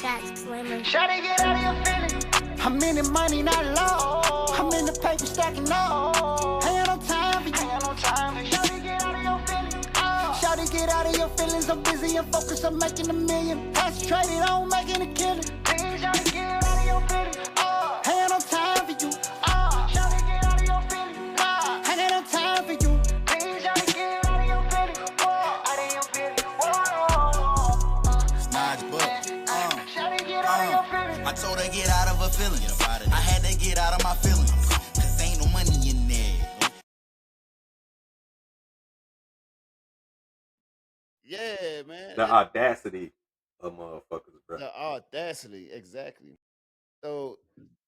Shawty, get out of your feelings. I'm in the money, not low. I'm in the paper stacking up. Ain't no time for you. Shawty, get out of your feelings. Shawty, get out of your feelings. I'm busy and focused on making a million. Concentrated on making a killing. Please, shawty, get out of your feelings. Ain't no time for you. Shawty, get out of your feelings. Ain't no time for you. Please, shawty, get out of your feelings. Out of your feelings. Snodge book. Shawty, get out of your feelings. I told her get out of her feelings. I had to get out of my feelings. Cause ain't no money in there. Yeah, man. The audacity of motherfuckers, bro. The audacity, exactly. So,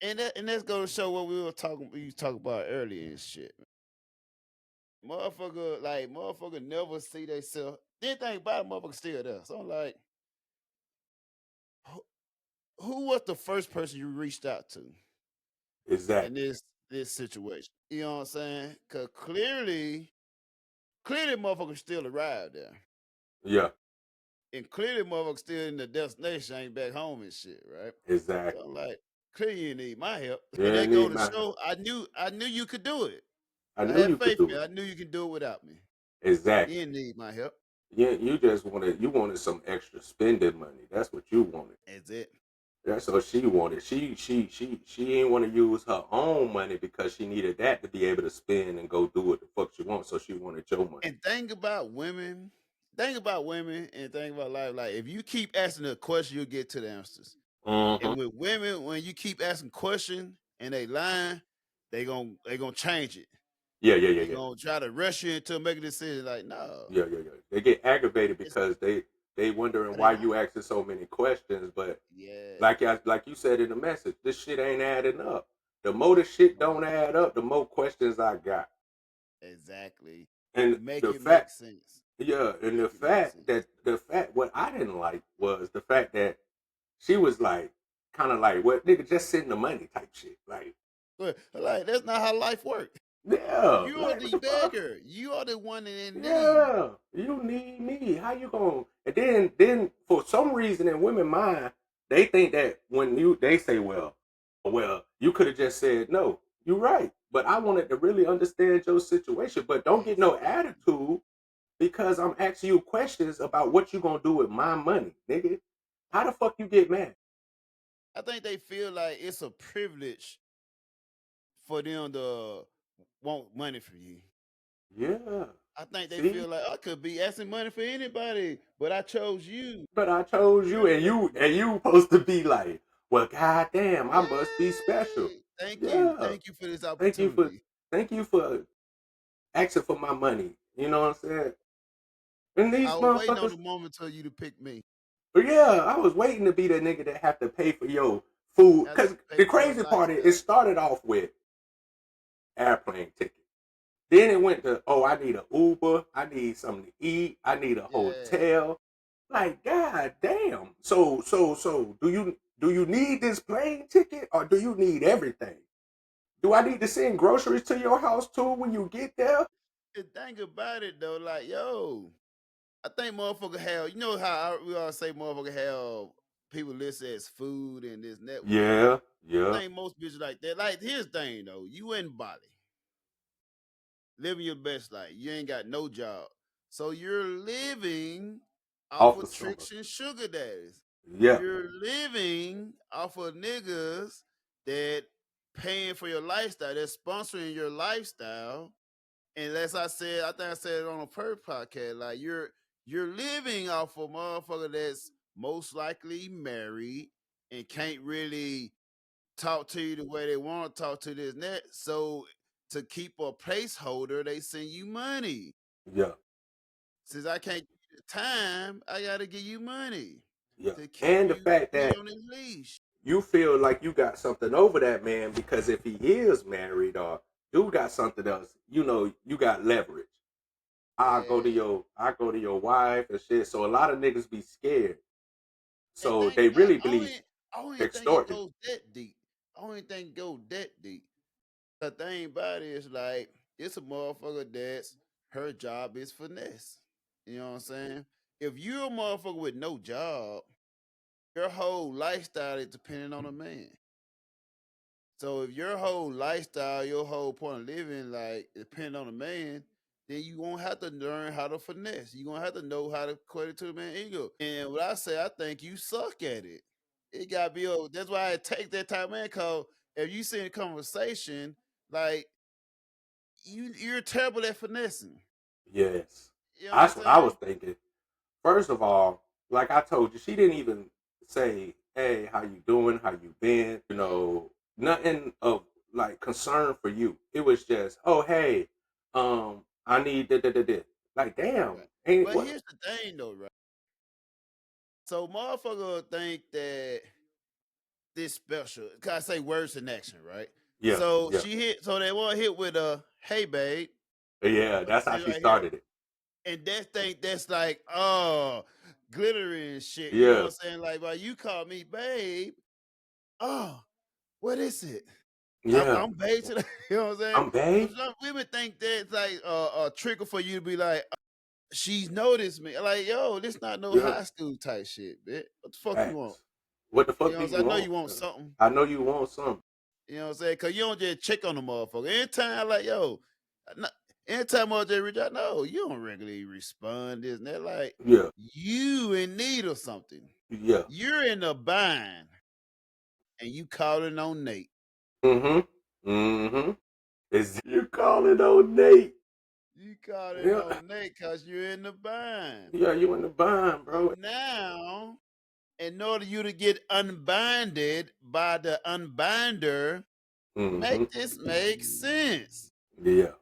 and that's going to show what we was talking about earlier and shit. Motherfucker never see themselves. Then think about it, motherfucker still there. So I'm like, who was the first person you reached out to Exactly. in this situation? You know what I'm saying? Cause clearly motherfucker still arrived there. Yeah, And clearly motherfucker still in the destination, ain't back home and shit, right? exactly. So I'm like, clearly you need my help. Yeah, And I that go need to my show I knew you could do it. I I knew had you could faith in do you. it. I knew you can do it without me. Exactly. You didn't need my help. Yeah, you just wanted some extra spending money. That's what you wanted. That's it. That's what she wanted. She ain't want to use her own money because she needed that to be able to spend and go do what the fuck she wants. So she wanted your money. And think about women and think about life. Like if you keep asking a question, you'll get to the answers. Mm-hmm. And with women, when you keep asking questions and they lying, they gonna change it. Yeah. They gonna try to rush you into making a decision. Like, no. Yeah. They get aggravated It's, because they wondering that why ain't you right. asking so many questions. But Yeah. like you said in the message, this shit ain't adding up. The more the shit don't add up, the more questions I got. Exactly. And Make the it make fact, sense. yeah, and Make it make sense. the fact what I didn't like was the fact that she was like kind of like what nigga just send the money type shit. Like, But like that's not how life works. yeah, You are like what the the fuck? beggar. You are the one in need. Yeah, you need me. How you going? And then for some reason in women mind, they think that when they say, well, you could have just said no. You're right, but I wanted to really understand your situation. But don't get no Exactly. attitude because I'm asking you questions about what you gonna do with my money, nigga. How the fuck you get mad? I think they feel like it's a privilege for them to want money from you. Yeah. I think they See, feel like I could be asking money for anybody, but I chose you. but I chose you, You're and the you supposed to be like, well, goddamn, I must be special. Yay! Thank you. Yeah. Thank you for this Thank you for opportunity. thank you for asking for my money. You know what I'm saying? And these I was waiting on motherfuckers, the moment for you to pick me. but yeah, I was waiting to be the nigga that have to pay for your food. Have to Cause pay the for your crazy part is, it lifestyle. started off with airplane ticket. Then it went to, oh, I need an Uber, I need something to eat, I need a Yeah. hotel. Like, god damn. So do you need this plane ticket or do you need everything? Do I need to send groceries to your house too when you get there? The thing about it though, like, yo, I think motherfucker have, you know how we all say motherfucker have people listed as food and this and that, whatever. Yeah, I yeah. think most bitches like that. Like, here's the thing though, you in Bali, living your best life. You ain't got no job. So you're living off Off the of summer. tricks and sugar daddies. Yeah, You're living off of niggas that paying for your lifestyle, they're sponsoring your lifestyle. And as I said, I think I said it on a first podcast, like you're living off a motherfucker that's most likely married and can't really talk to you the way they want to talk to this and that. So to keep a placeholder, they send you money. yeah, Since I can't give you the time, I gotta give you money yeah. to keep And the you fact me that on this leash. you feel like you got something over that man because if he is married or do got something else, you know, you got leverage. Yeah. I go to your wife and shit. So a lot of niggas be scared. And So think they about really believe I don't even think it extorting. goes that deep. I don't even think it goes that deep. The thing about it is like it's a motherfucker that's her job is finesse. You know what I'm saying? If you're a motherfucker with no job your whole lifestyle is dependent on a man. So if your whole lifestyle, your whole point of living, like depend on a man, then you won't have to learn how to finesse. You're gonna have to know how to equate to the man ego. And what I say, I think you suck at it. It gotta be that's why I take that time, man. Cause if you see a conversation, like you're terrible at finessing. Yes. You know what I'm That's what I was saying? thinking. First of all, like I told you, she didn't even say, "Hey, how you doing? How you been?" Nothing of like concern for you. It was just, "Oh, hey, I need da. Like, damn, Right. ain't But what? here's the thing though, right? So motherfucker think that this special. Cause I say words in action, right? Yeah, So yeah, she hit. So they want hit with a hey babe. yeah." Like That's how this she right here, started it. and that thing that's like oh glittering and shit. You know what Yeah, I'm saying? Like, well, you call me babe. Oh, what is it? yeah. I'm babe today. You know what I'm saying? I'm So babe. some women think that's like a trigger for you to be like, she's noticed me. Like, yo, this not no Yeah, high school type shit, bitch. What the fuck you want? facts. What the You fuck know do what I'm you saying? I know want? you want something. I know you want something. You know what I'm saying? Cause you don't just check on the motherfucker. Anytime like, yo, anytime I just reach out, no, you don't regularly respond. This and that. Like Yeah, you in need of something. yeah. You're in a bind and you calling on Nate. Mm-hmm. Mm-hmm. Is you calling on Nate? You calling Yeah, on Nate cause you're in the bind. yeah. You in the bind, So bro? now, in order you to get unbinded by the unbinder, Mm-hmm. make this make sense. Yeah,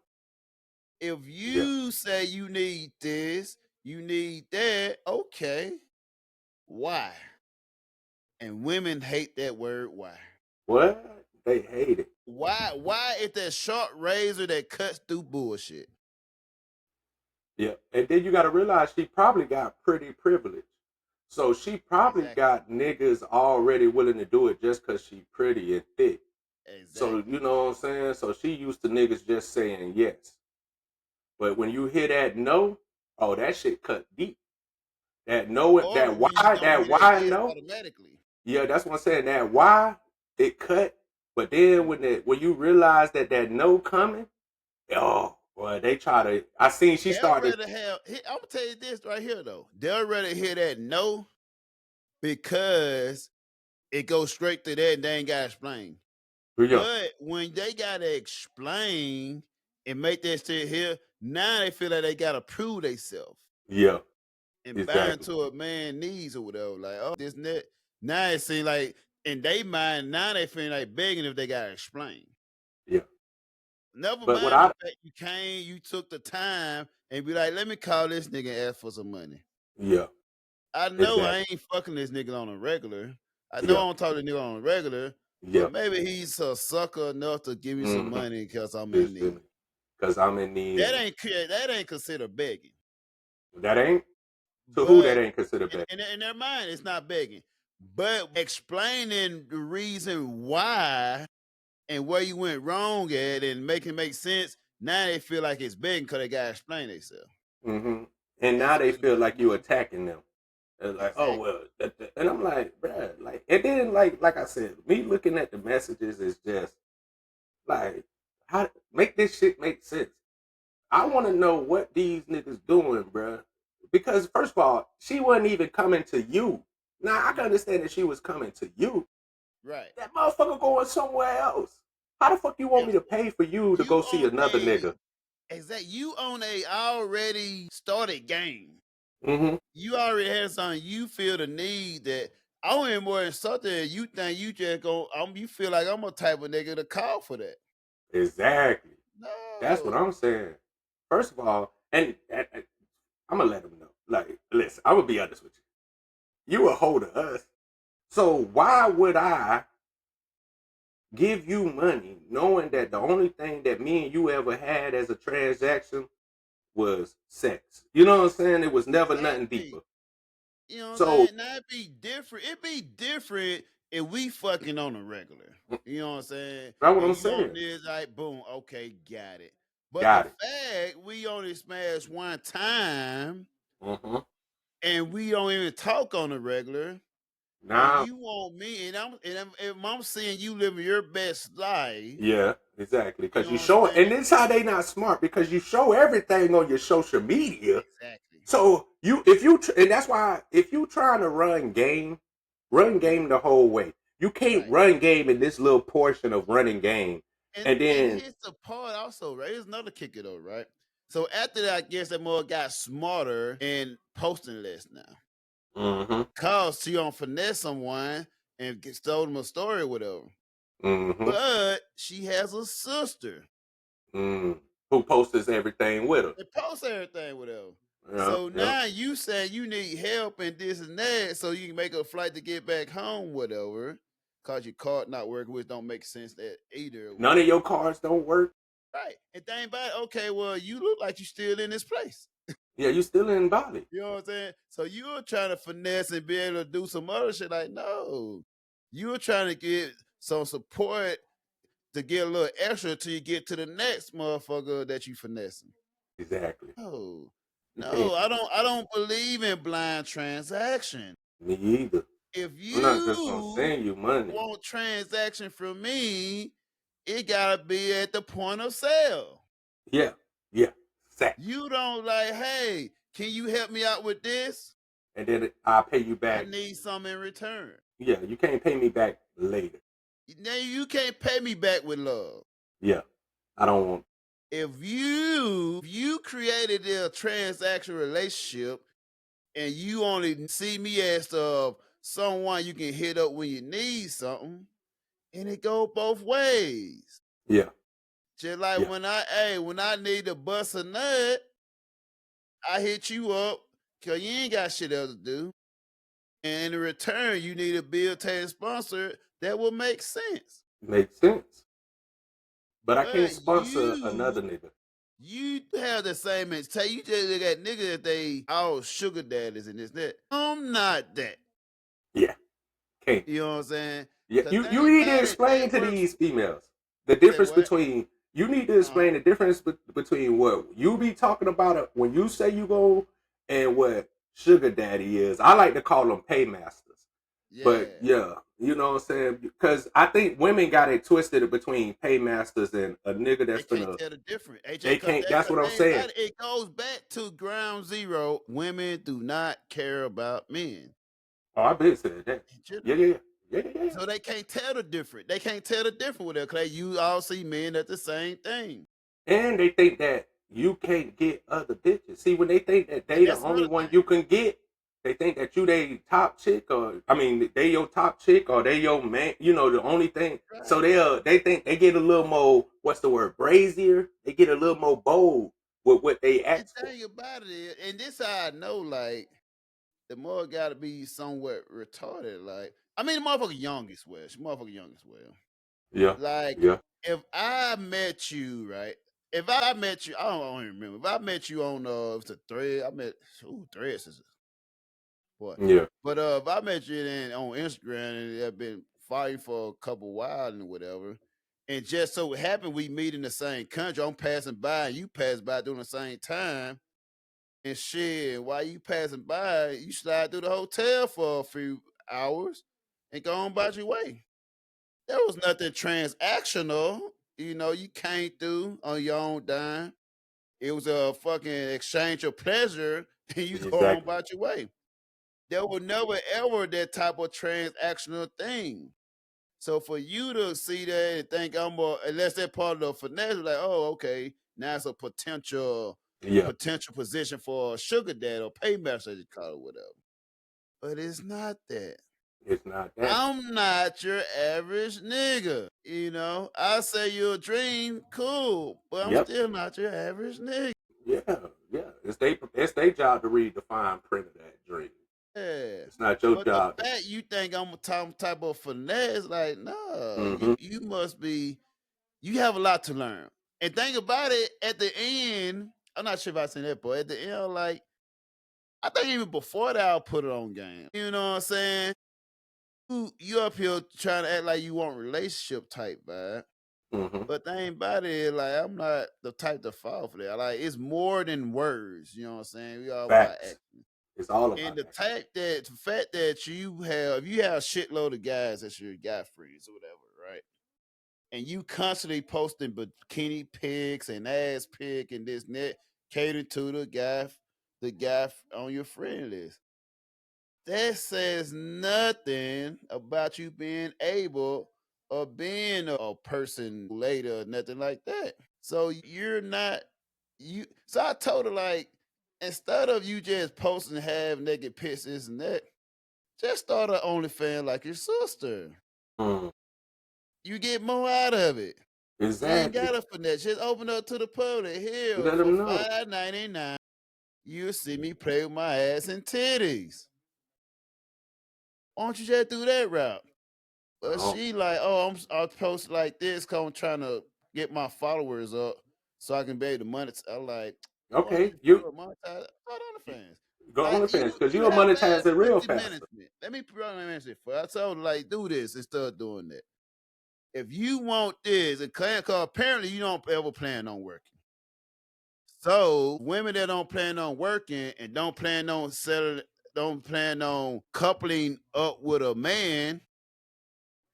If yeah. you say you need this, you need that, okay. Why? And women hate that word why. What? They hate it. Why is that sharp razor that cuts through bullshit? Yeah, and then you got to realize she probably got pretty privilege. So she probably Exactly. got niggas already willing to do it just because she pretty and thick. So Exactly. you know what I'm saying? So she used to niggas just saying yes. But when you hear that no, oh that shit cut deep. That no, Or when you don't that hear that why yes no. automatically. Yeah, that's what I'm saying. That why it cut. But then when you realize that no coming, oh boy, they try to. I seen she They'll started. rather have I'm gonna tell you this right here though. They'll rather hear that no because it goes straight to that and they ain't gotta explain. Yeah, But when they gotta explain and make that shit here, now they feel like they gotta prove themselves yeah, and bind exactly. to a man needs or whatever. Like, oh, this and that. Now it seems like in they mind, now they feel like begging if they gotta explain. Yeah. Never But what mind the I fact you came, you took the time and be like, let me call this nigga and ask for some money. yeah, I know I exactly. ain't fucking this nigga on a regular. I know I Yeah, don't talk to the nigga on a regular, yeah. but maybe he's a sucker enough to give me some Mm-hmm. money because I'm You in feel need. me? Because I'm in need and That ain't considered begging. that ain't to who that But ain't considered bad. in their mind, it's not begging. But explaining the reason why and where you went wrong at and make it make sense, now they feel like it's begging because they gotta explain themselves. Mm-hmm. And now That's they when feel like you women attacking them. They're like, oh exactly. well, and I'm like, bruh, like, and then like I said, me looking at the messages is just like, how make this shit make sense? I want to know what these niggas doing, bruh. Because first of all, she wasn't even coming to you. Now I can understand that she was coming to you. Right. That motherfucker going somewhere else. How the fuck you want me Yes. to pay for you to You go see on another a nigga? exact you on a already started game. Mm-hmm. You already had something. You feel the need that I want more than something. You think you just go. You feel like I'm a type of nigga to call for that. Exactly. That's what No, I'm saying. First of all, and I'm gonna let them know. Like, listen, I'm gonna be honest with you. You a hold of us. So why would I give you money knowing that the only thing that me and you ever had as a transaction was sex? You know what I'm saying? It was never nothing exactly. deeper. You know what I'm So saying? Now it'd be different. It'd be different if we fucking on a regular. You know what I'm saying? that's what And I'm you on saying. this, like, boom, okay, got it. But the Got it. fact we only smashed one time Mm-hmm. and we don't even talk on the regular, Now, And you want me, and if I'm seeing you living your best life, yeah, exactly. you Because know you what I'm show it, saying? and this how they not smart because you show everything on your social media. Exactly. So and that's why if you trying to run game the whole way. You can't Right. run game in this little portion of running game, and And then here's the part also, right? Here's another kicker though, right? So after that, I guess that more got smarter and posting less now. mm-hmm, Cause she don't finesse someone and told them a story or whatever. mm-hmm, But she has a sister who posts everything with her. that posts everything with her. Yeah, So yeah, now you saying you need help and this and that, so you can make a flight to get back home, whatever. Cause your card not working, which don't make sense that either. Or none of whatever. your cards don't work. Right. And think about it, okay, well, you look like you still in this place. Yeah, you still in Bali. You know what I'm saying? So you're trying to finesse and be able to do some other shit. Like, no. You're trying to get some support to get a little extra until you get to the next motherfucker that you finessing. Exactly. No. You No, can't. I don't believe in blind transaction. Me either. If I'm not just gonna you send you money. want transaction from me, it gotta be at the point of sale. Yeah, yeah, exactly. You don't like, hey, can you help me out with this? And then I'll pay you I back. need some in return. Yeah, you can't pay me back later. Now you can't pay me back with love. Yeah, I don't want. If you created a transaction relationship and you only see me as someone you can hit up when you need something, and it go both ways. Yeah, Just like yeah, when I need to bust a nut, I hit you up because you ain't got shit else to do. And in return, you need a bill tax sponsor, that will make sense. makes sense. But I can't But sponsor another nigga. you have the same mentality. You just look at niggas that they all sugar daddies and this that. I'm not that. Yeah, can't. You know what I'm saying? Yeah, Cause you thing need to about it, explain that to works. these females the Say difference what? between. You need to explain the difference between what you be talking about when you say you go and what sugar daddy is. I like to call them paymasters. Yeah. But yeah, you know what I'm saying? Because I think women got it twisted between paymasters and a nigga They that's can't gonna. tell the difference. They can't. That's what I'm saying. It goes back to ground zero. Women do not care about men. Oh, I been said that. Yeah, yeah, yeah, yeah, yeah. So they can't tell the difference. They can't tell the difference with it because you all see men at the same thing. And they think that you can't get other bitches. See, when they think that And they the that's only another one thing. you can get, they think that you they top chick, or I mean, they your top chick, or they your man. You know, the only thing. Right. So they think they get a little more. What's the word? Brazier. They get a little more bold with what they The ask for. thing about it is, and this how I know, like, the more got to be somewhat retarded. Like, I mean, the motherfucker young as well. She motherfucker young as well. Yeah, Like, yeah, if I met you, right? If I met you, I don't even remember. If I met you on it's a thread, I met threads is what? yeah. But if I met you on Instagram and have been fighting for a couple while and whatever, and just so happened we meet in the same country, I'm passing by and you pass by during the same time, and shit, while you passing by, you slide through the hotel for a few hours and go on about your way. There was nothing transactional. You came through on your own dime. It was a fucking exchange of pleasure, and you go on Exactly. about your way. There was never ever that type of transactional thing. So for you to see that and think unless that part of the finesse, like, oh, okay, now it's a Yeah, potential position for a sugar dad or paymaster, as you call it, whatever. But it's not that. it's not that. I'm not your average nigga. I say you're a dream, cool, but I'm Yep. still not your average nigga. Yeah, yeah. It's their job to read the fine print of that dream. Yeah. It's not your But the job. fact you think I'm a type of finesse, like, no, Mm-hmm. you must be, you have a lot to learn. And think about it, at the end, I'm not sure if I seen that, but at the end, like, I think even before that, I'll put it on game. You know what I'm saying? You up here trying to act like you want relationship type vibe. Mm-hmm. But the thing about it is, like, I'm not the type to fall for that. Like, it's more than words. You know what I'm saying? We all about Facts. action. It's all about And the that. fact that you have, if you have a shitload of guys that's your guy friends or whatever, right? And you constantly posting bikini pics and ass pic and this and that, catered to the guy on your friend list. That says nothing about you being able or being a person later or nothing like that. So you're not you. So I told her, like, instead of you just posting half naked pics this and that, just start an OnlyFans like your sister. Mm, You get more out of it. You ain't exactly. gotta finesse. Just open up to the public. Here Let for them know. $5.99, you'll see me play with my ass and titties. Why don't you just do that route? But Oh, she like, oh, I'll post like this because I'm trying to get my followers up so I can be able to monetize. I'm like, do I okay. need You to monetize? Start on the fans. go on Like the fence because you you'll have monetize ass it real pussy faster. management. Let me run management for. I told her, like, do this and start doing that. If you want this, and cause apparently you don't ever plan on working. So women that don't plan on working and don't plan on selling, don't plan on coupling up with a man,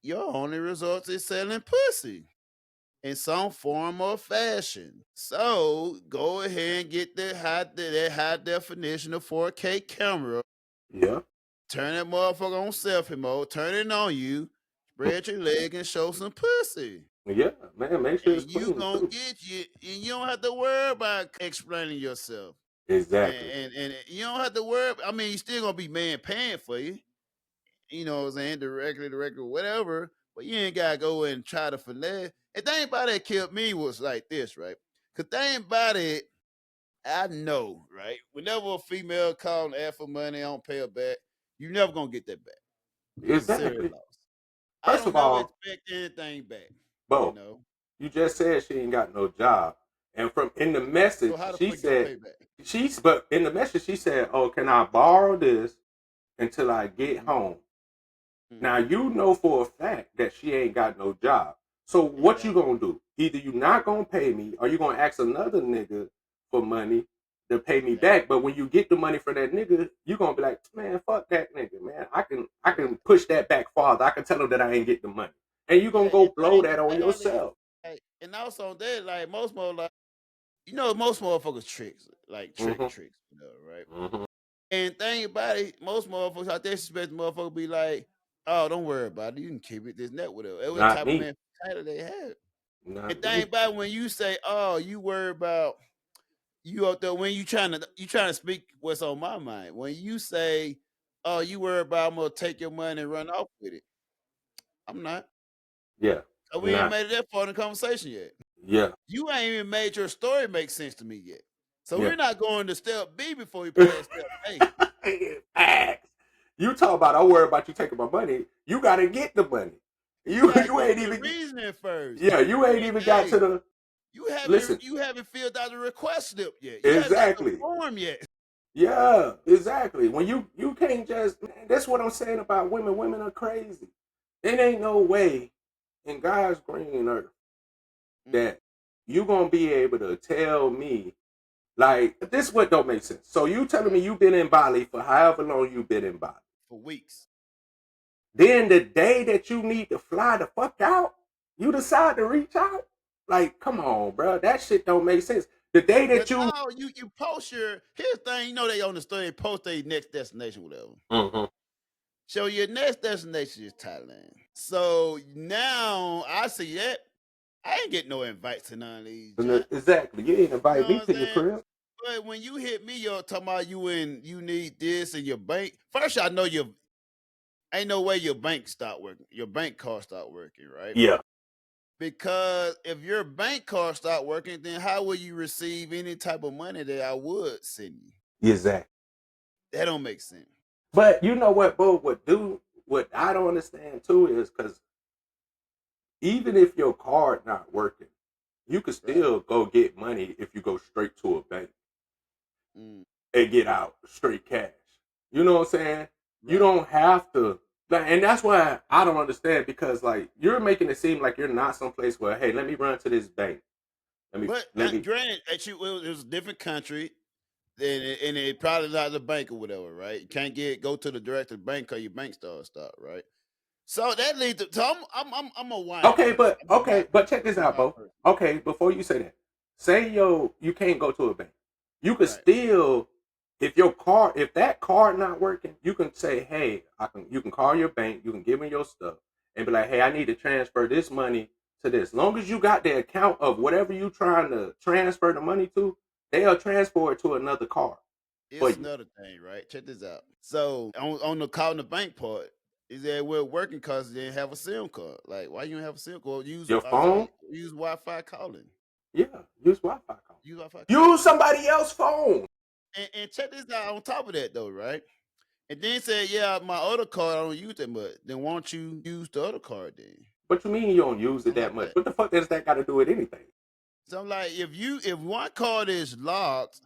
your only result is selling pussy in some form or fashion. So go ahead and get that high definition of 4K camera. Yeah. Turn that motherfucker on selfie mode. Turn it on you. Spread your leg and show some pussy. Yeah, man. Make sure And it's you clean gonna too. get you, and you don't have to worry about explaining yourself. Exactly. And you don't have to worry. I mean, you still gonna be man paying for you. You know what I'm saying? Directly, whatever. But you ain't gotta go and try to finesse. And the thing about that killed me was like this, right? Cause thing about it, I know, right? Whenever a female call and ask for money, I don't pay her back. You never gonna get that back. It's a serious Exactly. loss. I First don't of never all, expect anything back. You Bo, know. you just said she ain't got no job, and from in the So message how the she fuck get said payback? but in the message she said, "Oh, can I borrow this until I get Mm-hmm. home?" Now Mm-hmm. you know for a fact that she ain't got no job. So what you Exactly. gonna do? Either you not gonna pay me, or you gonna ask another nigga for money to pay me Exactly. back. But when you get the money for that nigga, you gonna be like, man, fuck that nigga, man. I Yeah. can push that back farther. I can tell him that I ain't get the money, and you gonna Yeah. go And blow that on yourself. and also that, like most more like most motherfuckers tricks, like Mm-hmm. tricks, right? Mm-hmm. And thing about it, most motherfuckers out there expect motherfucker be like, oh, don't worry about it. You can keep it, this and that, whatever. Every Not type of me. man title they have. And Not thing me. about it, when you say, oh, you worry about you out there when you trying to speak what's on my mind. When you say, oh, you worry about I'm gonna take your money and run off with it. I'm not. Yeah. We ain't Not. made it that far in the conversation yet. Yeah. You ain't even made your story make sense to me yet. So Yeah. we're not going to step B before we pass step A. Facts. You talk about I worry about you taking my money. You gotta get the money. You You gotta you give ain't me the even reasoning first. yeah, you ain't even got to Hey, the listen. you haven't filled out the request slip yet. You haven't got the Exactly. form yet. Yeah, exactly. When you can't just man, that's what I'm saying about women. Women are crazy. It ain't no way in God's green earth Mm, that you gonna be able to tell me like this what don't make sense. So you telling me right. you've been in Bali for however long you've been in Bali. For weeks. Then the day that you need to fly the fuck out, you decide to reach out. Like, come on, bro. That shit don't make sense. The day But that you now you post here's the thing, they on the story, post their next destination, whatever. mm-hmm. So your next destination is Thailand. So now I see that. I ain't get no invites to none of these joints. Exactly. You ain't You know invite me what I'm to your saying? crib. But when you hit me, you're talking about you need this and your bank. First, I know ain't no way your bank start working. Your bank card start working, right? Yeah. Because if your bank card start working, then how will you receive any type of money that I would send you? Exactly. That don't make sense. But you know what, Bo, what I don't understand too is because even if your card not working, you can Right. still go get money if you go straight to a bank Mm, and get out straight cash. You know what I'm saying? You right. don't have to, and that's why I don't understand because like you're making it seem like you're not someplace where let me run to this bank. But Let me granted, that it was a different country. and it probably not the bank or whatever, right? You can't go to the direct to the bank because your bank stop, right? So that leads to. So I'm a wine. Okay, person. but check this I'm a out, wine Bo. person. Okay, before you say that, say you can't go to a bank. You could Right. still, if that card not working, you can say, hey, you can call your bank, you can give me your stuff, and be like, hey, I need to transfer this money to this. As long as you got the account of whatever you trying to transfer the money to, they'll transfer it to another card for It's you. another thing, right? Check this out. So on the calling the bank part, is that we're working because they didn't have a SIM card. Like, why you don't have a SIM card? Your phone, Use Wi-Fi calling. yeah, use Wi-Fi call. Use Wi-Fi calling. Use somebody else's phone. And check this out. On top of that, though, right? And then said, yeah, my other card I don't use that much. Then why don't you use the other card then? What you mean you don't use it Something that like much? that. What the fuck does that got to do with anything? So I'm like, if one card is blocked,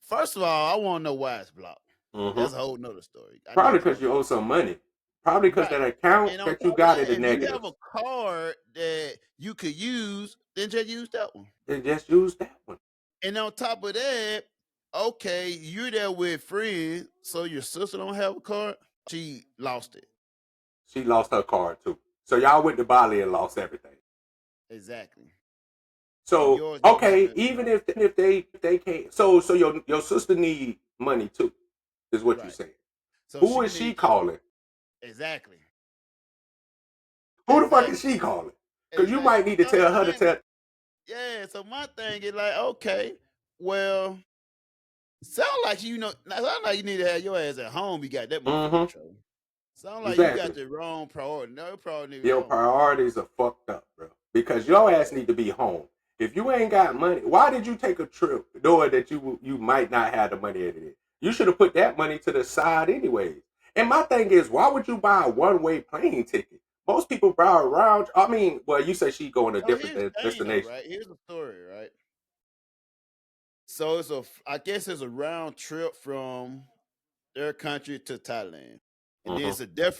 first of all, I want to know why it's blocked. Mm-hmm. That's a whole nother story. Probably because you owe some money. Probably because Right. that account And on that you top of got that, is a if you negative. have a card that you could use, then just use that one. Then just use that one. And on top of that, okay, you're there with friends, so your sister don't have a card. She lost it. She lost her card too. So y'all went to Bali and lost everything. Exactly. So yours don't have okay, it. even if they can't, so your sister need money too, is what you're Right. saying. So Who is she calling? Exactly. Who the fuck is she calling? Because you might need to tell her to tell. Yeah, so my thing is like, okay, well, sound like you need to have your ass at home. You got that much control. Sound like you got Exactly. the wrong priority. No priority. Your priorities are fucked up, bro. Because your ass need to be home. If you ain't got money, why did you take a trip knowing that you might not have the money in it? You should have put that money to the side anyways. And my thing is, why would you buy a one-way plane ticket? Most people buy around. I mean, well, you say she going to different destinations. Right? Here's the story, right? So I guess it's a round trip from their country to Thailand. And then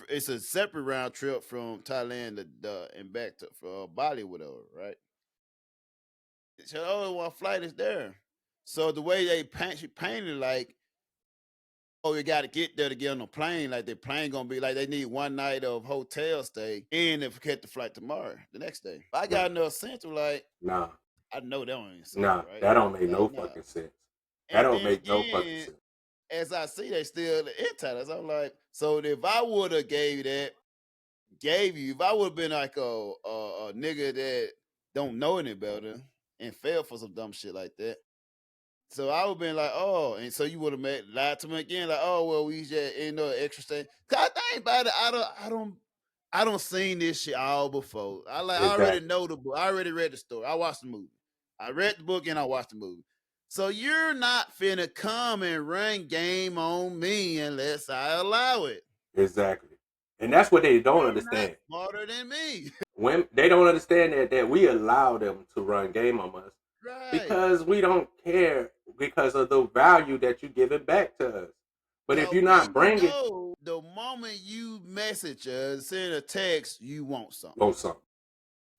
it's a separate round trip from Thailand and back to Bali, whatever, right? So one flight is there. So the way she painted like, oh, you got to get there to get on the plane. Like the plane gonna be like they need one night of hotel stay and if catch the flight tomorrow, the next day. I got no sense of like, nah, I know that don't make sense, right? That don't make no fucking sense. That don't make no fucking sense. As I see, they still in Thailand. So I'm like, so if I would have if I would have been like a nigga that don't know any better and fell for some dumb shit like that. So I would have been like, oh, and so you would have lied to me again, like, oh, well, we just ain't no extra thing. Cause I think about it, I don't seen this shit all before. I already know the book. I already read the story. I watched the movie. I read the book and I watched the movie. So you're not finna come and run game on me unless I allow it. Exactly. And that's what they don't understand. Smarter than me. When they don't understand that we allow them to run game on us. Right. Because we don't care because of the value that you give it back to us. But if you're not bringing, the moment you message us, send a text, you want something.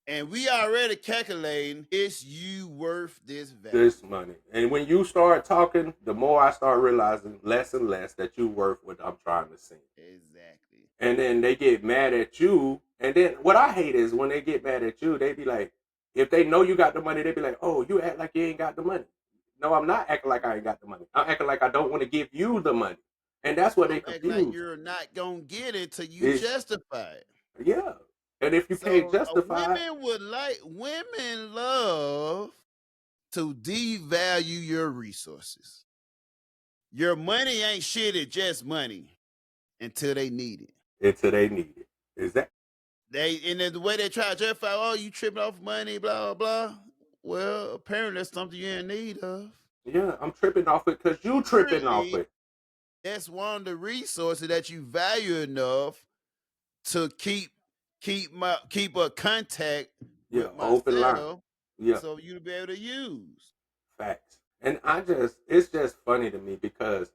And we already calculating, is you worth this value? This money. And when you start talking, the more I start realizing less and less that you worth what I'm trying to say. Exactly. And then they get mad at you. And then what I hate is when they get mad at you, they be like, if they know you got the money, they be like, oh, you act like you ain't got the money. No, I'm not acting like I ain't got the money. I'm acting like I don't want to give you the money. And that's what they confuse. Like you're not going to get it till you justify it. Yeah. And if you can't justify women love to devalue your resources. Your money ain't shit, it's just money until they need it. Is that? And then the way they try to justify, oh, you tripping off money, blah, blah, blah. Well, apparently that's something you're in need of. Yeah, I'm tripping off it because you tripping off it. That's one of the resources that you value enough to keep a contact with myself, open line. Yeah. So you to be able to use. Facts. And it's just funny to me because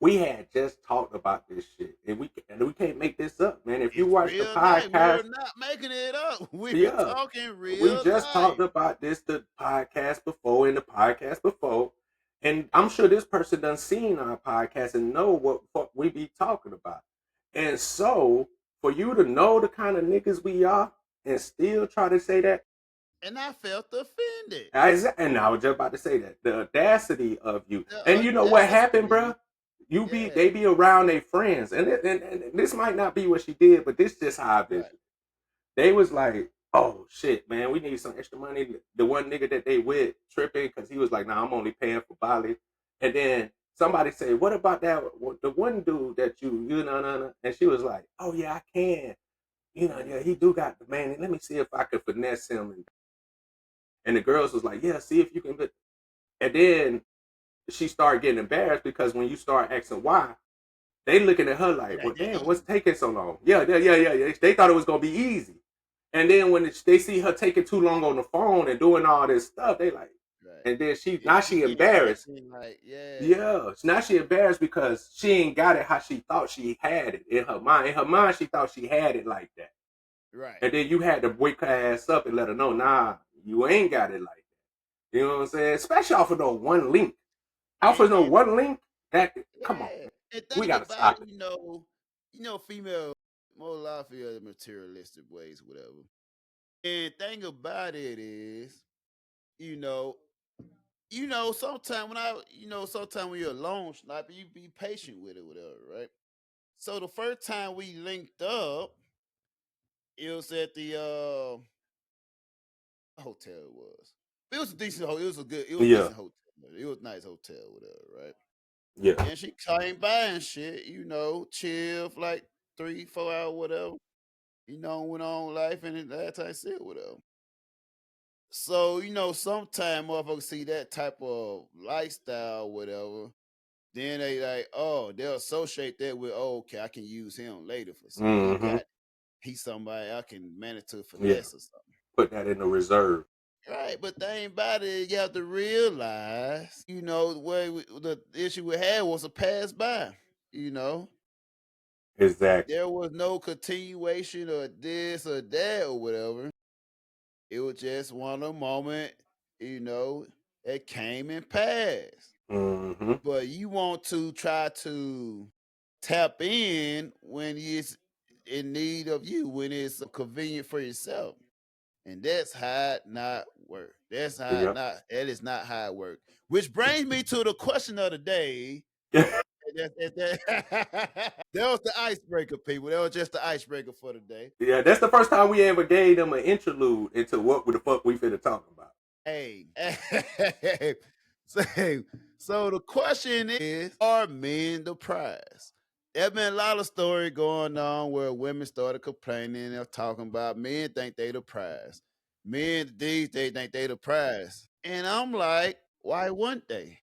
we had just talked about this shit, and we can't make this up, man. If you watch the podcast, we're not making it up. We're talking real. We just talked about the podcast before, And I'm sure this person done seen our podcast and know what fuck we be talking about. And so for you to know the kind of niggas we are and still try to say that, And I felt offended. and I was just about to say that the audacity of you. And you know what happened, bro? They be around their friends, and this might not be what she did, but this just how I vision. Right. They was like, "Oh shit, man, we need some extra money." The one nigga that they with tripping because he was like, "Nah, I'm only paying for Bali." And then somebody say, "What about that? The one dude that you know?" And she was like, "Oh yeah, I can. Yeah, he do got the man. Let me see if I could finesse him." And the girls was like, "Yeah, see if you can." And then she started getting embarrassed because when you start asking why, they looking at her like, "Well, damn, what's taking so long?" Yeah. They thought it was gonna be easy. And then when they see her taking too long on the phone and doing all this stuff, they like, right. And then she embarrassed. Like, now she embarrassed because she ain't got it how she thought she had it in her mind. In her mind, she thought she had it like that. Right. And then you had to wake her ass up and let her know, nah, you ain't got it like that. You know what I'm saying? Especially off of no one link. Off of no one link. Come on. We gotta stop it. Female, more likely of materialistic ways, whatever. And thing about it is, sometimes when you're alone, sniper, you be patient with it, whatever, right? So the first time we linked up, it was at the hotel. It was a decent hotel. It was a decent hotel. It was a nice hotel, whatever, right? Yeah. And she came by and shit, chill for like 3-4 hours, whatever. Went on life and that type of shit, whatever. So, sometimes motherfuckers see that type of lifestyle, whatever. Then they like, they'll associate that with, okay, I can use him later for something. He's somebody I can manage to finesse or something. Put that in the reserve. Right, but the thing about it, you have to realize, the issue we had was a pass by, Exactly. There was no continuation or this or that or whatever. It was just one of the moment, it came and passed. Mm-hmm. But you want to try to tap in when it's in need of you, when it's convenient for yourself. And that's how it not work. That is not how it work. Which brings me to the question of the day. That was the icebreaker, people. That was just the icebreaker for the day. Yeah, that's the first time we ever gave them an interlude into what the fuck we finna talk about. Hey. So the question is, are men the prize? There's been a lot of story going on where women started complaining and talking about men think they the prize. Men these they think they the prize. And I'm like, why wouldn't they?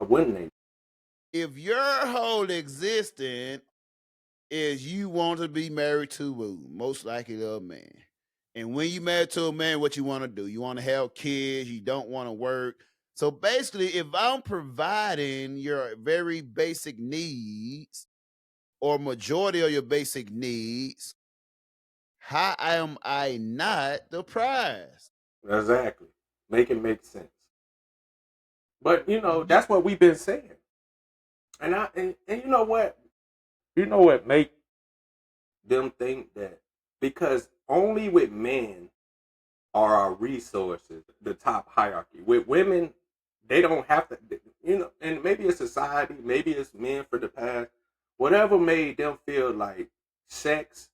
Wouldn't they? If your whole existence is you want to be married to most likely a man. And when you married to a man, what you want to do? You want to have kids, you don't want to work. So basically, if I'm providing your very basic needs or majority of your basic needs, how am I not the prize? Exactly. Make it make sense. But that's what we've been saying. And you know what? You know what make them think that? Because only with men are our resources the top hierarchy. With women, they don't have to, and maybe it's society, maybe it's men for the past, whatever made them feel like sex,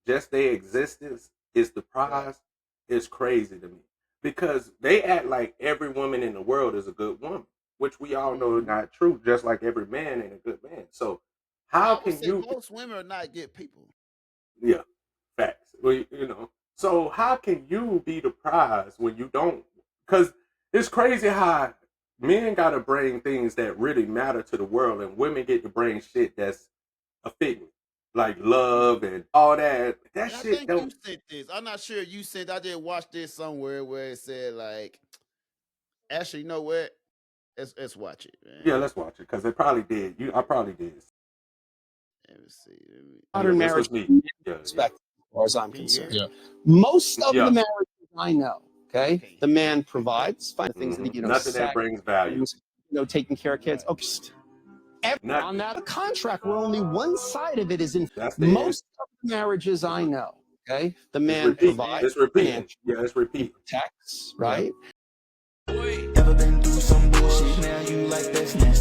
just their existence is the prize, is crazy to me. Because they act like every woman in the world is a good woman, which we all know is not true, just like every man ain't a good man. So how can you... Most women are not good people. Yeah, facts. Well, so how can you be the prize when you don't? Because it's crazy how men got to bring things that really matter to the world, and women get to bring shit that's a figment, like love and all that. That and shit I think don't... you sent this. I'm not sure you sent. I did watch this somewhere where it said like, actually, you know what? Let's watch it, man. Yeah, let's watch it because it probably did. I probably did. Let me see. Modern marriage, as far as I'm concerned. Yeah. Most of the marriages I know, okay, the man provides things that nothing that brings value. taking care of kids. Okay. On that contract where only one side of it is in most of the marriages I know. Okay, the man provides. It's repeating. Yeah, it's repeating. Protects, right? Ever been through some bullshit? Now you like that's nasty.